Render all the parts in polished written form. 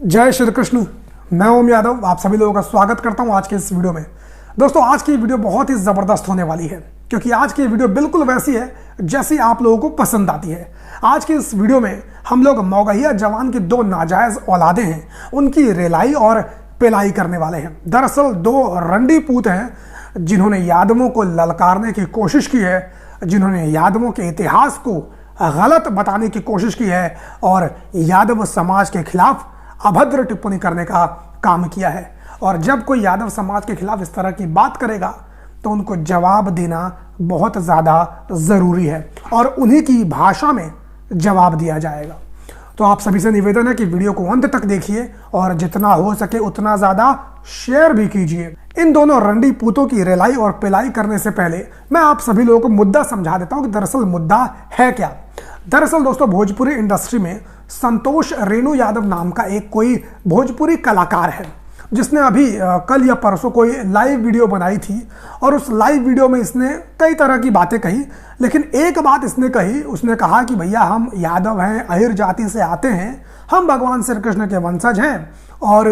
जय श्री कृष्ण। मैं ओम यादव आप सभी लोगों का स्वागत करता हूं आज के इस वीडियो में। दोस्तों आज की वीडियो बहुत ही ज़बरदस्त होने वाली है क्योंकि आज की वीडियो बिल्कुल वैसी है जैसी आप लोगों को पसंद आती है। आज की इस वीडियो में हम लोग मौगहिया जवान की दो नाजायज़ औलादें हैं, उनकी रेलाई और पेलाई करने वाले हैं। दरअसल दो रंडी पूत हैं जिन्होंने यादवों को ललकारने की कोशिश की है, जिन्होंने यादवों के इतिहास को गलत बताने की कोशिश की है और यादव समाज के खिलाफ अभद्र टिप्पणी करने का काम किया है। और जब कोई यादव समाज के खिलाफ इस तरह की बात करेगा तो उनको जवाब देना बहुत ज़्यादा ज़रूरी है और उन्हीं की भाषा में जवाब दिया जाएगा। तो आप सभी से निवेदन है कि वीडियो को अंत तक देखिए और जितना हो सके उतना ज़्यादा शेयर भी कीजिए। इन दोनों रंडी पूतों की रेलाई और पेलाई करने से पहले मैं आप सभी लोगों को मुद्दा समझा देता हूं कि दरअसल मुद्दा है क्या। दरअसल दोस्तों भोजपुरी इंडस्ट्री में संतोष रेणु यादव नाम का एक कोई भोजपुरी कलाकार है जिसने अभी कल या परसों कोई लाइव वीडियो बनाई थी और उस लाइव वीडियो में इसने कई तरह की बातें कही, लेकिन एक बात इसने कही, उसने कहा कि भैया हम यादव हैं, अहिर जाति से आते हैं, हम भगवान श्री कृष्ण के वंशज हैं और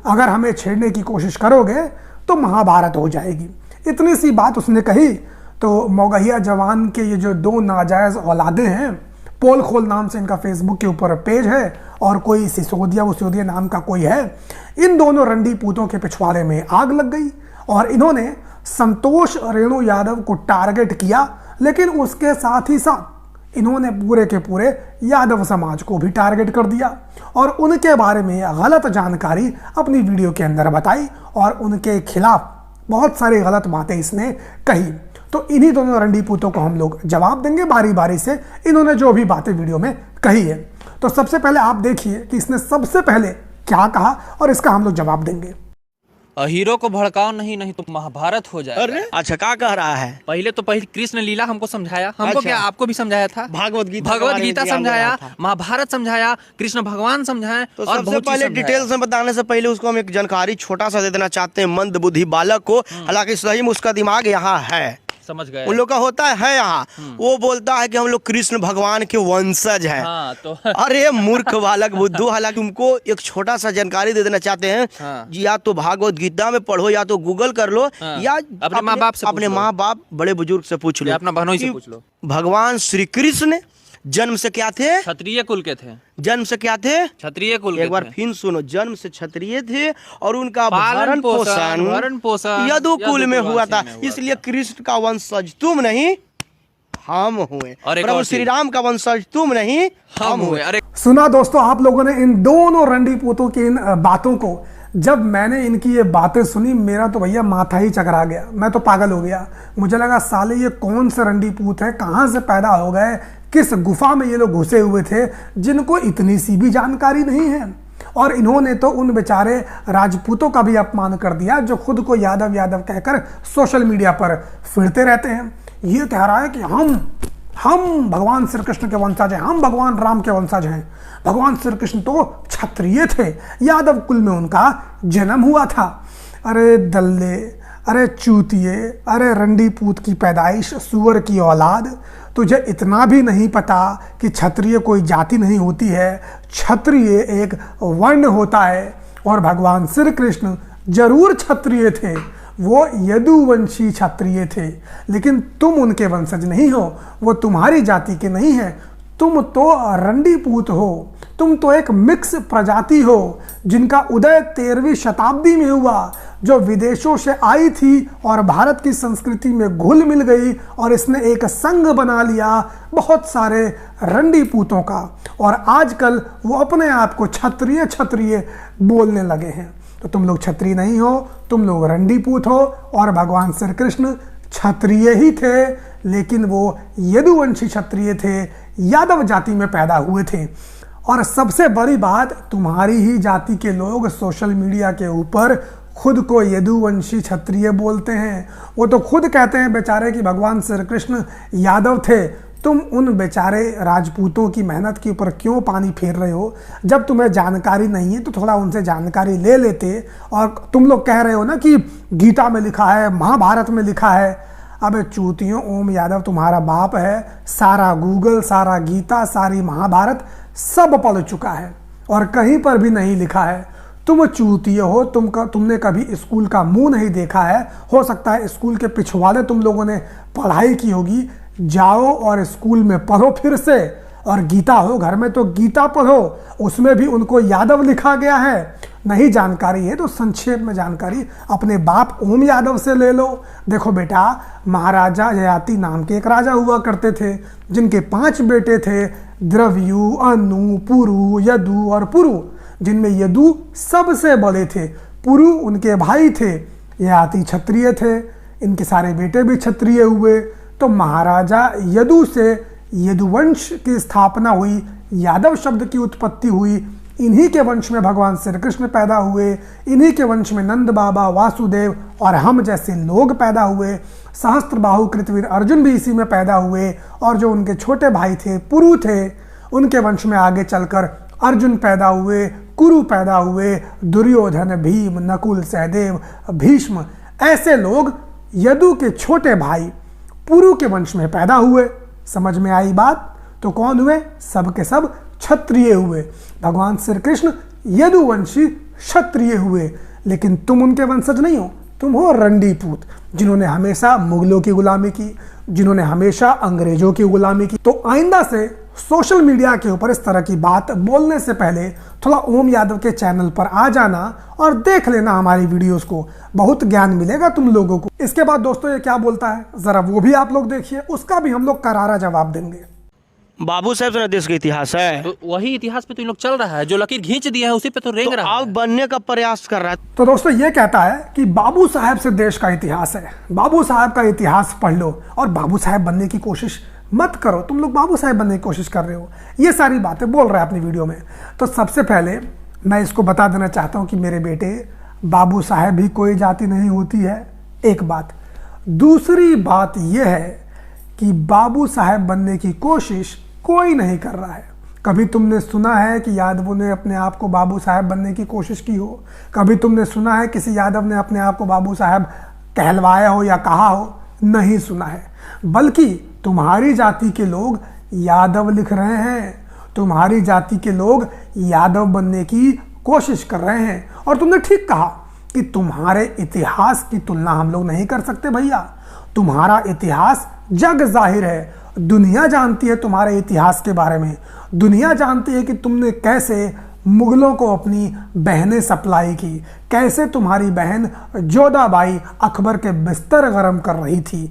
अगर हमें छेड़ने की कोशिश करोगे तो महाभारत हो जाएगी। इतनी सी बात उसने कही तो मौगहिया जवान के ये जो दो नाजायज़ औलादे हैं, पोल खोल नाम से इनका फेसबुक के ऊपर पेज है और कोई सिसोदिया नाम का कोई है, इन दोनों रंडी पूतों के पिछवाड़े में आग लग गई और इन्होंने संतोष रेणु यादव को टारगेट किया, लेकिन उसके साथ ही साथ इन्होंने पूरे के पूरे यादव समाज को भी टारगेट कर दिया और उनके बारे में गलत जानकारी अपनी वीडियो के अंदर बताई और उनके खिलाफ बहुत सारी गलत बातें इसने कही। तो इन्हीं दोनों रंडी पूतों को हम लोग जवाब देंगे बारी बारी से, इन्होंने जो भी बातें वीडियो में कही है। तो सबसे पहले आप देखिए कि इसने सबसे पहले क्या कहा और इसका हम लोग जवाब देंगे। हीरो को भड़काओ नहीं तो महाभारत हो जाएगा। अरे अच्छा क्या कह रहा है? पहले कृष्ण लीला हमको समझाया, हमको क्या आपको भी समझाया था? भागवत गीता समझाया, महाभारत समझाया, कृष्ण भगवान समझाए। तो सबसे पहले डिटेल्स में बताने से पहले उसको हम एक जानकारी छोटा सा दे देना चाहते हैं मंद बुद्धि बालक को। हालांकि सही में उसका दिमाग यहाँ है, समझ गए, उन लोग का होता है यहाँ। वो बोलता है कि हम लोग कृष्ण भगवान के वंशज हैं। हाँ, तो अरे मूर्ख बालक बुद्धू। हालांकि तुमको एक छोटा सा जानकारी दे देना चाहते हैं। हाँ। या तो भागवत गीता में पढ़ो या तो गूगल कर लो। हाँ। या अपने माँ बाप बड़े बुजुर्ग से पूछ लो, अपना बहनों से पूछ लो। भगवान श्री कृष्ण जन्म से क्या थे? क्षत्रिय कुल के थे। जन्म से क्या थे? क्षत्रिय कुल। एक बार फिर सुनो, जन्म से क्षत्रिय थे और उनका भरण पोषण यदु कुल में हुआ था। इसलिए कृष्ण का वंशज तुम नहीं हम हुए, प्रभु श्री राम का वंशज तुम नहीं हम हुए। अरे सुना दोस्तों, आप लोगों ने इन दोनों रंडी पूतों की इन बातों को, जब मैंने इनकी ये बातें सुनी मेरा तो भैया माथा ही चकरा गया, मैं तो पागल हो गया। मुझे लगा साले ये कौन से रंडी पूत है, कहाँ से पैदा हो गए, किस गुफा में ये लोग घुसे हुए थे जिनको इतनी सी भी जानकारी नहीं है। और इन्होंने तो उन बेचारे राजपूतों का भी अपमान कर दिया जो खुद को यादव यादव कहकर सोशल मीडिया पर फिरते रहते हैं। ये कह रहा है कि हम भगवान श्री कृष्ण के वंशज हैं, हम भगवान राम के वंशज हैं। भगवान श्री कृष्ण तो क्षत्रिय थे, यादव कुल में उनका जन्म हुआ था। अरे दल्ले, अरे चूतिए, अरे रंडी पूत की पैदाइश, सुअर की औलाद, तुझे इतना भी नहीं पता कि क्षत्रिय कोई जाति नहीं होती है, क्षत्रिय एक वर्ण होता है। और भगवान श्री कृष्ण जरूर क्षत्रिय थे, वो यदुवंशी क्षत्रिय थे, लेकिन तुम उनके वंशज नहीं हो, वो तुम्हारी जाति के नहीं है। तुम तो रंडी पूत हो, तुम तो एक मिक्स प्रजाति हो जिनका उदय 13वीं शताब्दी में हुआ, जो विदेशों से आई थी और भारत की संस्कृति में घुल मिल गई और इसने एक संघ बना लिया बहुत सारे रंडी पूतों का। और आजकल वो अपने आप को क्षत्रिय बोलने लगे हैं। तो तुम लोग क्षत्रिय नहीं हो, तुम लोग रंडी पूत हो। और भगवान श्री कृष्ण क्षत्रिय ही थे, लेकिन वो यदुवंशी क्षत्रिय थे, यादव जाति में पैदा हुए थे। और सबसे बड़ी बात, तुम्हारी ही जाति के लोग सोशल मीडिया के ऊपर खुद को यदुवंशी क्षत्रिय बोलते हैं। वो तो खुद कहते हैं बेचारे कि भगवान श्री कृष्ण यादव थे। तुम उन बेचारे राजपूतों की मेहनत के ऊपर क्यों पानी फेर रहे हो? जब तुम्हें जानकारी नहीं है तो थोड़ा उनसे जानकारी ले लेते। और तुम लोग कह रहे हो ना कि गीता में लिखा है, महाभारत में लिखा है। अबे चूतियों, ओम यादव तुम्हारा बाप है, सारा गूगल, सारा गीता, सारी महाभारत सब पढ़ चुका है। और कहीं पर भी नहीं लिखा है तुम चूतिए हो, तुमने कभी स्कूल का मुंह नहीं देखा है। हो सकता है स्कूल के पिछवाड़े तुम लोगों ने पढ़ाई की होगी, जाओ और स्कूल में पढ़ो फिर से। और गीता हो घर में तो गीता पढ़ो, उसमें भी उनको यादव लिखा गया है। नहीं जानकारी है तो संक्षेप में जानकारी अपने बाप ओम यादव से ले लो। देखो बेटा, महाराजा ययाति नाम के एक राजा हुआ करते थे जिनके 5 बेटे थे, द्रव्यु, अनु, पुरु, यदु और पुरु, जिनमें यदु सबसे बड़े थे। पुरु उनके भाई थे। ययाति क्षत्रिय थे, इनके सारे बेटे भी क्षत्रिय हुए। तो महाराजा यदु से यदुवंश की स्थापना हुई, यादव शब्द की उत्पत्ति हुई। इन्हीं के वंश में भगवान श्री कृष्ण पैदा हुए, इन्हीं के वंश में नंद बाबा, वासुदेव और हम जैसे लोग पैदा हुए। सहस्त्रबाहु कृतवीर अर्जुन भी इसी में पैदा हुए। और जो उनके छोटे भाई थे, पुरु थे, उनके वंश में आगे चलकर अर्जुन पैदा हुए, कुरु पैदा हुए, दुर्योधन, भीम, नकुल, सहदेव, भीष्म, ऐसे लोग यदु के छोटे भाई पुरु के वंश में पैदा हुए। समझ में आई बात? तो कौन हुए? सब के सब क्षत्रिय हुए। भगवान श्री कृष्ण यदुवंशी क्षत्रिय हुए, लेकिन तुम उनके वंशज नहीं हो, तुम हो रंडीपूत, जिन्होंने हमेशा मुगलों की गुलामी की, जिन्होंने हमेशा अंग्रेजों की गुलामी की। तो आइंदा से सोशल मीडिया के ऊपर इस तरह की बात बोलने से पहले थोड़ा ओम यादव के चैनल पर आ जाना और देख लेना हमारी वीडियोस को, बहुत ज्ञान मिलेगा तुम लोगों को। इसके बाद दोस्तों ये क्या बोलता है जरा वो भी आप लोग देखिए, उसका भी हम लोग करारा जवाब देंगे। बाबू साहब से देश का इतिहास है, तो वही इतिहास पे तो इन लोग चल रहा है, जो लकीर खींच दिया है उसी पे तो रेंग तो रहा अब है। बनने का प्रयास कर रहा है। तो दोस्तों ये कहता है कि बाबू साहब से देश का इतिहास है, बाबू साहब का इतिहास पढ़ लो और बाबू साहब बनने की कोशिश मत करो। तुम लोग बाबू साहब बनने की कोशिश कर रहे हो, ये सारी बातें बोल रहा है अपनी वीडियो में। तो सबसे पहले मैं इसको बता देना चाहता हूं कि मेरे बेटे, बाबू साहब भी कोई जाति नहीं होती है, एक बात। दूसरी बात यह है कि बाबू साहब बनने की कोशिश कोई नहीं कर रहा है। कभी तुमने सुना है कि यादवों ने अपने आप को बाबू साहब बनने की कोशिश की हो? कभी तुमने सुना है किसी यादव ने अपने आप को बाबू साहब कहलवाया हो या कहा हो? नहीं सुना है। बल्कि तुम्हारी जाति के लोग यादव लिख रहे हैं, तुम्हारी जाति के लोग यादव बनने की कोशिश कर रहे हैं। और तुमने ठीक कहा कि तुम्हारे इतिहास की तुलना हम लोग नहीं कर सकते भैया। तुम्हारा इतिहास जग जाहिर है, दुनिया जानती है तुम्हारे इतिहास के बारे में। दुनिया जानती है कि तुमने कैसे मुगलों को अपनी बहनें सप्लाई की, कैसे तुम्हारी बहन जोधाबाई अकबर के बिस्तर गरम कर रही थी,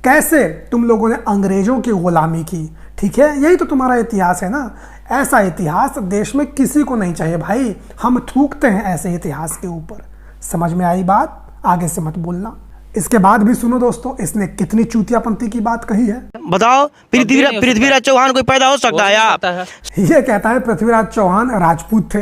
कैसे तुम लोगों ने अंग्रेजों की गुलामी की। ठीक है, यही तो तुम्हारा इतिहास है ना। ऐसा इतिहास देश में किसी को नहीं चाहिए भाई। हम थूकते हैं ऐसे इतिहास के ऊपर। समझ में आई बात? आगे से मत बोलना। इसके बाद भी सुनो दोस्तों, इसने कितनी चूतियापंथी की बात कही है। बताओ, पृथ्वीराज चौहान कोई पैदा हो सकता है आप? ये कहता है पृथ्वीराज चौहान राजपूत थे।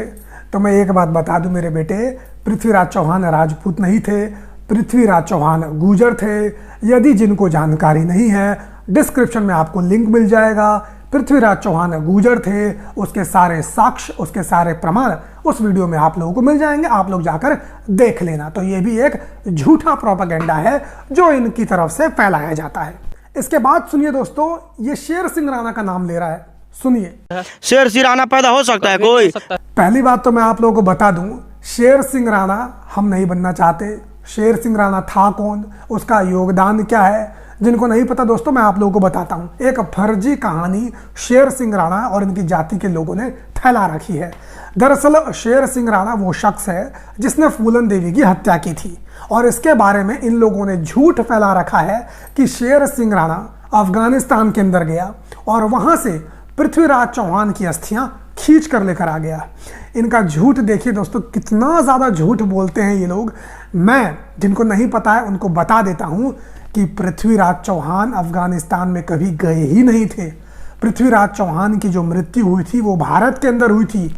तो मैं एक बात बता दूं मेरे बेटे, पृथ्वीराज चौहान राजपूत नहीं थे, पृथ्वीराज चौहान गुर्जर थे। यदि जिनको जानकारी नहीं है, डिस्क्रिप्शन में आपको लिंक मिल जाएगा। पृथ्वीराज चौहान गुर्जर थे, उसके सारे साक्ष्य, उसके सारे प्रमाण उस वीडियो में आप लोगों को मिल जाएंगे, आप लोग जाकर देख लेना। तो ये भी एक झूठा प्रोपेगेंडा है जो इनकी तरफ से फैलाया जाता है। इसके बाद सुनिए दोस्तों, ये शेर सिंह राणा का नाम ले रहा है, सुनिए। शेर सिंह राणा पैदा हो सकता है कोई? पहली बात तो मैं आप लोगों को बता दूं, शेर सिंह राणा हम नहीं बनना चाहते। शेर सिंह राणा था कौन, उसका योगदान क्या है, जिनको नहीं पता दोस्तों मैं आप लोगों को बताता हूं। एक फर्जी कहानी शेर सिंह राणा और इनकी जाति के लोगों ने फैला रखी है। दरअसल शेर सिंह राणा वो शख्स है जिसने फूलन देवी की हत्या की थी, और इसके बारे में इन लोगों ने झूठ फैला रखा है कि शेर सिंह राणा अफगानिस्तान के अंदर गया और वहां से पृथ्वीराज चौहान की अस्थियां खींच कर लेकर आ गया। इनका झूठ देखिए दोस्तों, कितना ज्यादा झूठ बोलते हैं ये लोग। मैं जिनको नहीं पता है उनको बता देता हूं कि पृथ्वीराज चौहान अफगानिस्तान में कभी गए ही नहीं थे। पृथ्वीराज चौहान की जो मृत्यु हुई थी वो भारत के अंदर हुई थी।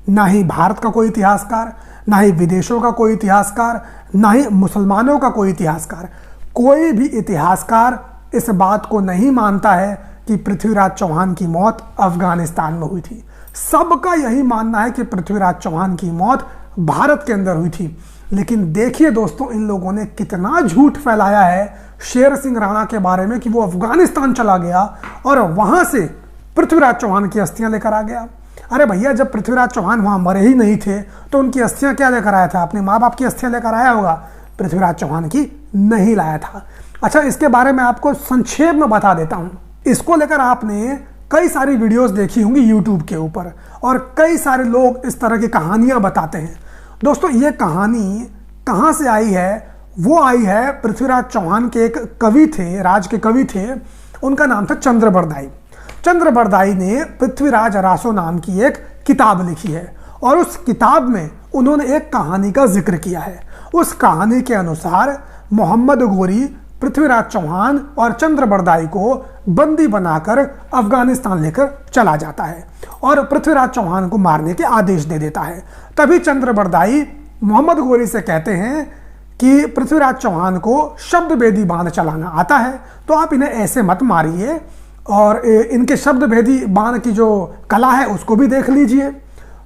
ना ही भारत का कोई इतिहासकार, ना ही विदेशों का कोई इतिहासकार, ना ही मुसलमानों का कोई इतिहासकार, कोई भी इतिहासकार इस बात को नहीं मानता है कि पृथ्वीराज चौहान की मौत अफगानिस्तान में हुई थी। सबका यही मानना है कि पृथ्वीराज चौहान की मौत भारत के अंदर हुई थी। लेकिन देखिए दोस्तों, इन लोगों ने कितना झूठ फैलाया है शेर सिंह राणा के बारे में कि वो अफगानिस्तान चला गया और वहां से पृथ्वीराज चौहान की अस्थियां लेकर आ गया। अरे भैया, जब पृथ्वीराज चौहान वहां मरे ही नहीं थे तो उनकी अस्थियां क्या लेकर आया था? अपने माँ बाप की अस्थियां लेकर आया होगा, पृथ्वीराज चौहान की नहीं लाया था। अच्छा, इसके बारे में आपको संक्षेप में बता देता हूं। इसको लेकर आपने कई सारी वीडियोस देखी होंगी यूट्यूब के ऊपर, और कई सारे लोग इस तरह की कहानियां बताते हैं। दोस्तों, ये कहानी कहां से आई है? वो आई है पृथ्वीराज चौहान के एक कवि थे, राज के कवि थे, उनका नाम था चंद्रबरदाई। चंद्रबरदाई ने पृथ्वीराज रासो नाम की एक किताब लिखी है, और उस किताब में उन्होंने एक कहानी का जिक्र किया है। उस कहानी के अनुसार मोहम्मद गोरी पृथ्वीराज चौहान और चंद्रबरदाई को बंदी बनाकर अफगानिस्तान लेकर चला जाता है और पृथ्वीराज चौहान को मारने के आदेश दे देता है। तभी चंद्रबरदाई मोहम्मद गोरी से कहते हैं कि पृथ्वीराज चौहान को शब्द भेदी बाण चलाना आता है, तो आप इन्हें ऐसे मत मारिए, और इनके शब्द भेदी बाण की जो कला है उसको भी देख लीजिए।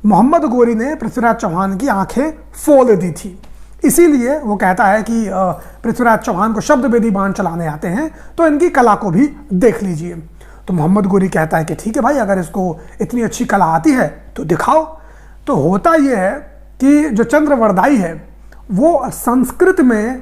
मोहम्मद गोरी ने पृथ्वीराज चौहान की आंखें फोड़ दी थी, इसीलिए वो कहता है कि पृथ्वीराज चौहान को शब्द भेदी बाण चलाने आते हैं, तो इनकी कला को भी देख लीजिए। तो मोहम्मद गोरी कहता है कि ठीक है भाई, अगर इसको इतनी अच्छी कला आती है तो दिखाओ। तो होता यह है कि जो चंद्रबरदाई है वो संस्कृत में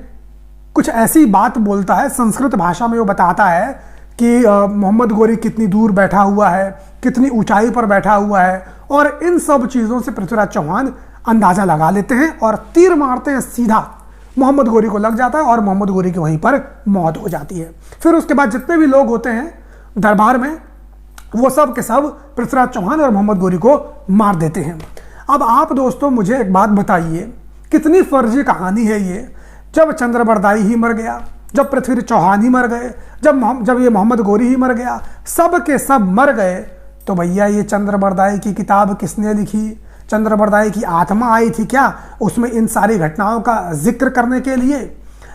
कुछ ऐसी बात बोलता है, संस्कृत भाषा में वो बताता है कि मोहम्मद गोरी कितनी दूर बैठा हुआ है, कितनी ऊंचाई पर बैठा हुआ है, और इन सब चीज़ों से पृथ्वीराज चौहान अंदाजा लगा लेते हैं और तीर मारते हैं, सीधा मोहम्मद गोरी को लग जाता है और मोहम्मद गोरी की वहीं पर मौत हो जाती है। फिर उसके बाद जितने भी लोग होते हैं दरबार में, वो सब के सब पृथ्वीराज चौहान और मोहम्मद गोरी को मार देते हैं। अब आप दोस्तों मुझे एक बात बताइए, कितनी फर्जी कहानी है ये। जब चंद्रबरदाई ही मर गया, जब पृथ्वी चौहान ही मर गए, जब ये मोहम्मद गोरी ही मर गया, सब के सब मर गए, तो भैया ये चंद्रबरदाई की किताब किसने लिखी? चंद्रबरदाई की आत्मा आई थी क्या उसमें इन सारी घटनाओं का जिक्र करने के लिए?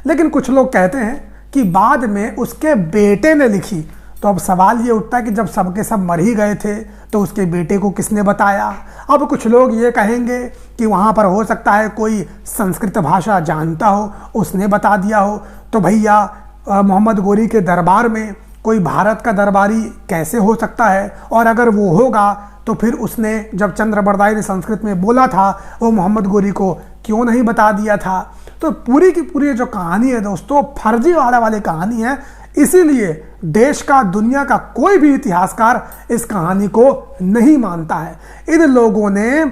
लेकिन कुछ लोग कहते हैं कि बाद में उसके बेटे ने लिखी। तो अब सवाल ये उठता है कि जब सबके सब मर ही गए थे तो उसके बेटे को किसने बताया? अब कुछ लोग ये कहेंगे कि वहाँ पर हो सकता है कोई संस्कृत भाषा जानता हो, उसने बता दिया हो। तो भैया मोहम्मद गोरी के दरबार में कोई भारत का दरबारी कैसे हो सकता है? और अगर वो होगा तो फिर उसने जब चंद्रबरदाई ने संस्कृत में बोला था वो मोहम्मद गोरी को क्यों नहीं बता दिया था? तो पूरी की पूरी जो कहानी है दोस्तों, फर्जीवाड़ा वाली कहानी है। इसीलिए देश का, दुनिया का कोई भी इतिहासकार इस कहानी को नहीं मानता है। इन लोगों ने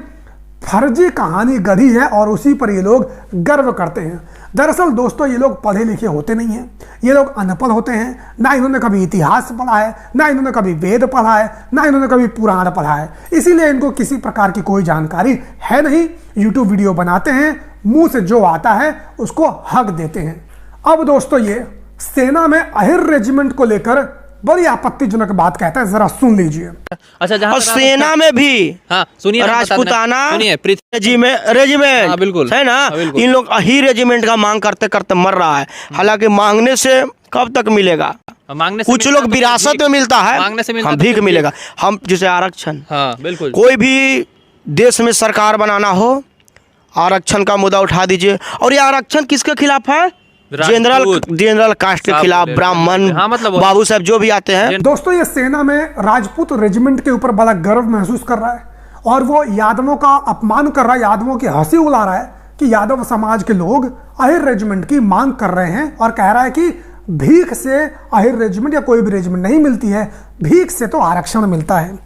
फर्जी कहानी गढ़ी है और उसी पर ये लोग गर्व करते हैं। दरअसल दोस्तों ये लोग पढ़े लिखे होते नहीं हैं, ये लोग अनपढ़ होते हैं। ना इन्होंने कभी इतिहास पढ़ा है, ना इन्होंने कभी वेद पढ़ा है, ना इन्होंने कभी पुराण पढ़ा है। इसीलिए इनको किसी प्रकार की कोई जानकारी है नहीं। यूट्यूब वीडियो बनाते हैं, मुंह से जो आता है उसको हक देते हैं। अब दोस्तों ये सेना में अहिर रेजिमेंट को लेकर बड़ी आपत्तिजनक बात कहता है, जरा सुन लीजिए। अच्छा, जहाँ और सेना में भी हाँ सुनिए, राजपूताना सुनिए, रेजिमेंट हाँ, बिल्कुल है ना, इन लोग अहिर रेजिमेंट का मांग करते करते मर रहा है। हालांकि मांगने से कब तक मिलेगा? मांगने से कुछ लोग विरासत में मिलता है, मांगने से मिलता हम भीख मिलेगा। हम जैसे आरक्षण, हाँ बिल्कुल, कोई भी देश में सरकार बनाना हो, आरक्षण का मुद्दा उठा दीजिए। और ये आरक्षण किसके खिलाफ है? जनरल कास्ट के खिलाफ, ब्राह्मण, हाँ, मतलब बाबू साहब जो भी आते हैं। दोस्तों ये सेना में राजपूत रेजिमेंट के ऊपर बड़ा गर्व महसूस कर रहा है और वो यादवों का अपमान कर रहा है, यादवों की हंसी उड़ा रहा है कि यादव समाज के लोग अहिर रेजिमेंट की मांग कर रहे हैं, और कह रहा है कि भीख से अहिर रेजिमेंट या कोई भी रेजिमेंट नहीं मिलती है, भीख से तो आरक्षण मिलता है।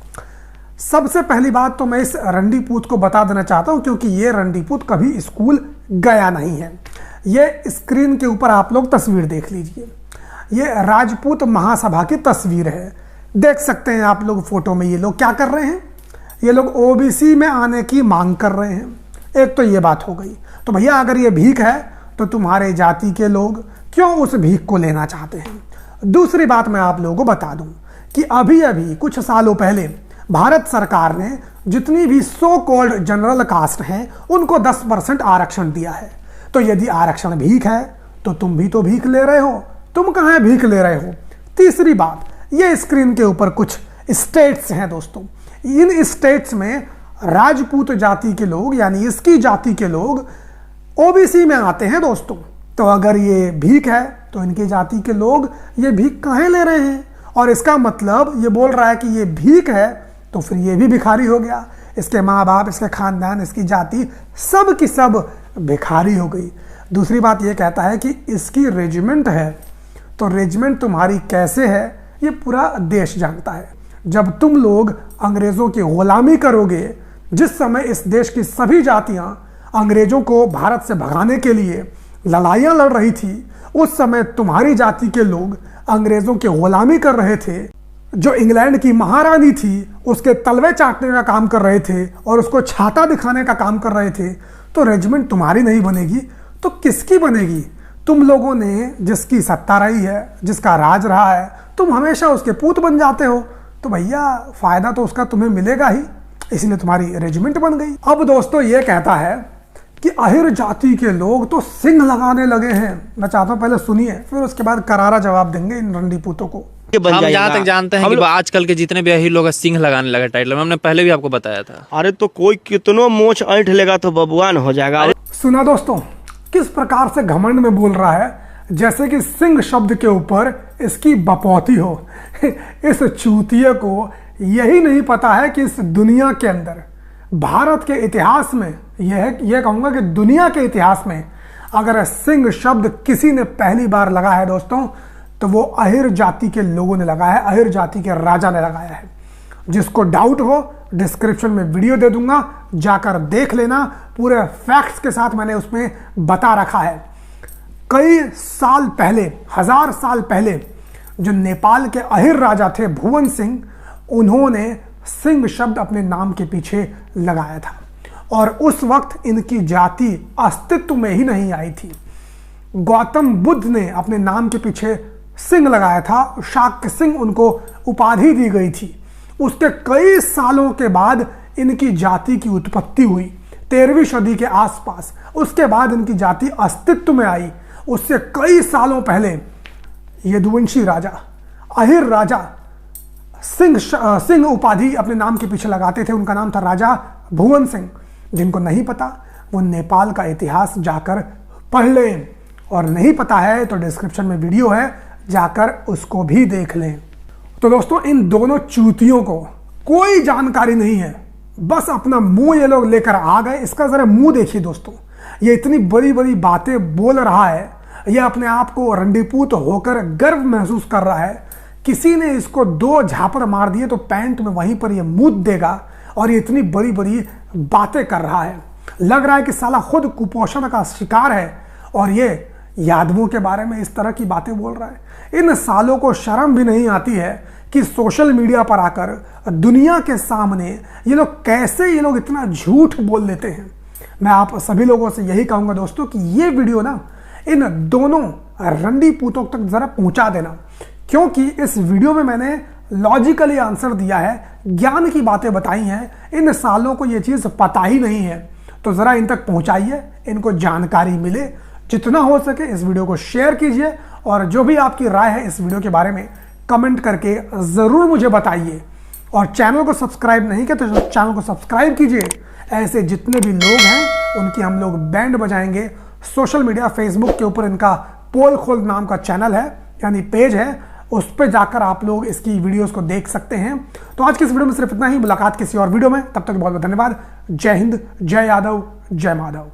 सबसे पहली बात तो मैं इस रंडीपूत को बता देना चाहता हूं, क्योंकि ये रंडीपूत कभी स्कूल गया नहीं है। ये स्क्रीन के ऊपर आप लोग तस्वीर देख लीजिए, ये राजपूत महासभा की तस्वीर है। देख सकते हैं आप लोग फोटो में ये लोग क्या कर रहे हैं, ये लोग ओबीसी में आने की मांग कर रहे हैं। एक तो ये बात हो गई। तो भैया अगर ये भीख है तो तुम्हारे जाति के लोग क्यों उस भीख को लेना चाहते हैं? दूसरी बात मैं आप लोगों को बता दूं कि अभी अभी कुछ सालों पहले भारत सरकार ने जितनी भी सो कॉल्ड जनरल कास्ट हैं उनको 10% आरक्षण दिया है। तो यदि आरक्षण भीख है तो तुम भी तो भीख ले रहे हो, तुम कहाँ भीख ले रहे हो? तीसरी बात, ये स्क्रीन के ऊपर कुछ स्टेट्स हैं दोस्तों, इन स्टेट्स में राजपूत जाति के लोग यानी इसकी जाति के लोग ओबीसी में आते हैं दोस्तों। तो अगर ये भीख है तो इनकी जाति के लोग ये भीख कहाँ ले रहे हैं? और इसका मतलब ये बोल रहा है कि ये भीख है तो फिर ये भी भिखारी हो गया। इसके माँ बाप, इसके खानदान, इसकी जाति सब की सब भिखारी हो गई। दूसरी बात ये कहता है कि इसकी रेजिमेंट है, तो रेजिमेंट तुम्हारी कैसे है ये पूरा देश जानता है। जब तुम लोग अंग्रेज़ों की गुलामी करोगे, जिस समय इस देश की सभी जातियां अंग्रेज़ों को भारत से भगाने के लिए लड़ाइयाँ लड़ रही थी, उस समय तुम्हारी जाति के लोग अंग्रेज़ों की गुलामी कर रहे थे। जो इंग्लैंड की महारानी थी उसके तलवे चाटने का काम कर रहे थे और उसको छाता दिखाने का काम कर रहे थे। तो रेजिमेंट तुम्हारी नहीं बनेगी तो किसकी बनेगी? तुम लोगों ने जिसकी सत्ता रही है, जिसका राज रहा है, तुम हमेशा उसके पूत बन जाते हो, तो भैया फायदा तो उसका तुम्हें मिलेगा ही, इसलिए तुम्हारी रेजिमेंट बन गई। अब दोस्तों ये कहता है कि अहिर जाति के लोग तो सिंह लगाने लगे हैं। मैं चाहता हूं पहले सुनिए, फिर उसके बाद करारा जवाब देंगे इन रंडी पूतों को। हम जहाँ तक जानते हैं कि आजकल के जितने भी अहिर लोग सिंह लगाने लगे टाइटल में, हमने पहले भी आपको बताया था। अरे तो कोई कितनो मोच ऐंठ लेगा तो बबुआन हो जाएगा। सुना दोस्तों किस प्रकार से घमंड में बोल रहा है, जैसे कि सिंह शब्द के ऊपर इसकी बपौती हो। इस चूतिये को यही नहीं पता है कि इस दुनिया के अंदर, भारत के इतिहास में, यह कहूँगा कि दुनिया के इतिहास में अगर सिंह शब्द किसी ने पहली बार लगाया है दोस्तों, तो वो अहिर जाति के लोगों ने लगाया है, अहिर जाति के राजा ने लगाया है। जिसको डाउट हो डिस्क्रिप्शन में वीडियो दे दूंगा, जाकर देख लेना, पूरे फैक्ट्स के साथ मैंने उसमें बता रखा है। कई साल पहले, 1000 साल पहले जो नेपाल के अहिर राजा थे भुवन सिंह, उन्होंने सिंह शब्द अपने नाम के पीछे लगाया था और उस वक्त इनकी जाति अस्तित्व में ही नहीं आई थी। गौतम बुद्ध ने अपने नाम के पीछे सिंह लगाया था, शाक्य सिंह उनको उपाधि दी गई थी। उसके कई सालों के बाद इनकी जाति की उत्पत्ति हुई, 13वीं सदी के आसपास। उसके बाद इनकी जाति अस्तित्व में आई। उससे कई सालों पहले यदुवंशी राजा, अहिर राजा सिंह उपाधि अपने नाम के पीछे लगाते थे। उनका नाम था राजा भुवन सिंह। जिनको नहीं पता वो नेपाल का इतिहास जाकर पढ़ लें, और नहीं पता है तो डिस्क्रिप्शन में वीडियो है, जाकर उसको भी देख लें। तो दोस्तों इन दोनों चूतियों को कोई जानकारी नहीं है, बस अपना मुंह ये लोग लेकर आ गए। इसका जरा मुंह देखिए दोस्तों, ये इतनी बड़ी बड़ी बातें बोल रहा है, ये अपने आप को रंडीपूत होकर गर्व महसूस कर रहा है। किसी ने इसको 2 झापड़ मार दिए तो पैंट में वहीं पर ये मूत देगा, और ये इतनी बड़ी बड़ी बातें कर रहा है। लग रहा है कि साला खुद कुपोषण का शिकार है और ये यादवों के बारे में इस तरह की बातें बोल रहा है। इन सालों को शर्म भी नहीं आती है कि सोशल मीडिया पर आकर दुनिया के सामने ये लोग इतना झूठ बोल लेते हैं। मैं आप सभी लोगों से यही कहूंगा दोस्तों कि ये वीडियो ना इन दोनों रंडी पूतों तक जरा पहुंचा देना, क्योंकि इस वीडियो में मैंने लॉजिकली आंसर दिया है, ज्ञान की बातें बताई हैं। इन सालों को ये चीज़ पता ही नहीं है, तो ज़रा इन तक पहुंचाइए, इनको जानकारी मिले। जितना हो सके इस वीडियो को शेयर कीजिए, और जो भी आपकी राय है इस वीडियो के बारे में कमेंट करके ज़रूर मुझे बताइए। और चैनल को सब्सक्राइब नहीं किया तो चैनल को सब्सक्राइब कीजिए। ऐसे जितने भी लोग हैं उनकी हम लोग बैंड बजाएंगे। सोशल मीडिया फेसबुक के ऊपर इनका पोल खोल नाम का चैनल है, यानी पेज है, उस पर जाकर आप लोग इसकी वीडियोस को देख सकते हैं। तो आज की इस वीडियो में सिर्फ इतना ही। मुलाकात किसी और वीडियो में, तब तक बहुत बहुत धन्यवाद। जय हिंद, जय यादव, जय माधव।